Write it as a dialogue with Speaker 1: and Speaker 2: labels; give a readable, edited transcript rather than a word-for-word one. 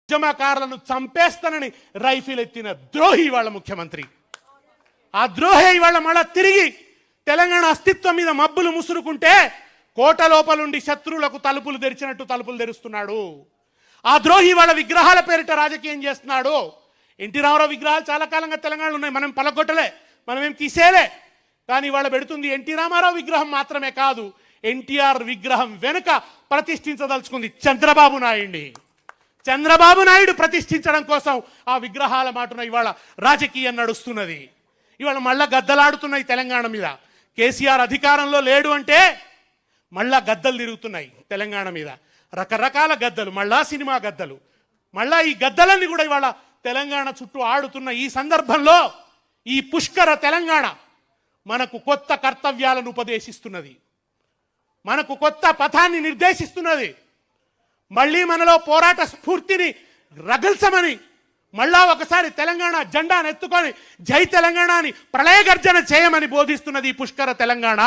Speaker 1: ఉద్యమకారులను చంపేస్తానని rifle ఎత్తిన ద్రోహి వాళ్ళ ముఖ్యమంత్రి. ఆ ద్రోహి ఇవాళ మళ్ళా తిరిగి తెలంగాణ అస్తిత్వం మీద మబ్బులు ముసురుకుంటే కోట లోపలుండి శత్రువులకు తలుపులు తెరిచినట్టు తలుపులు తెరుస్తున్నాడు. ఆ ద్రోహి వాళ్ళ విగ్రహాల పేరిట రాజకీయం చేస్తున్నాడు. ఎన్టీ రామారావు విగ్రహాలు చాలా కాలంగా తెలంగాణలో ఉన్నాయి, మనం పలగొట్టలే, మనమేం తీసేలే. కానీ వాళ్ళ పెడుతుంది ఎన్టీ రామారావు విగ్రహం మాత్రమే కాదు, ఎన్టీఆర్ విగ్రహం వెనుక ప్రతిష్ఠించదలుచుకుంది చంద్రబాబు నాయుడిని. చంద్రబాబు నాయుడు ప్రతిష్ఠించడం కోసం ఆ విగ్రహాల మాటున ఇవాళ రాజకీయం నడుస్తున్నది. ఇవాళ మళ్ళా గద్దలాడుతున్నాయి తెలంగాణ మీద. కేసీఆర్ అధికారంలో లేడు అంటే మళ్ళా గద్దలు తిరుగుతున్నాయి తెలంగాణ మీద, రకరకాల గద్దలు, మళ్ళా సినిమా గద్దలు. మళ్ళా ఈ గద్దలన్నీ కూడా ఇవాళ తెలంగాణ చుట్టూ ఆడుతున్న ఈ సందర్భంలో ఈ పుష్కర తెలంగాణ మనకు కొత్త కర్తవ్యాలను ఉపదేశిస్తున్నది, మనకు కొత్త పథాన్ని నిర్దేశిస్తున్నది. మళ్ళీ మనలో పోరాట స్ఫూర్తిని రగల్చమని, మళ్ళా ఒకసారి తెలంగాణ జెండాను ఎత్తుకొని జై తెలంగాణ అని ప్రళయ గర్జన చేయమని బోధిస్తున్నది ఈ పుష్కర తెలంగాణ.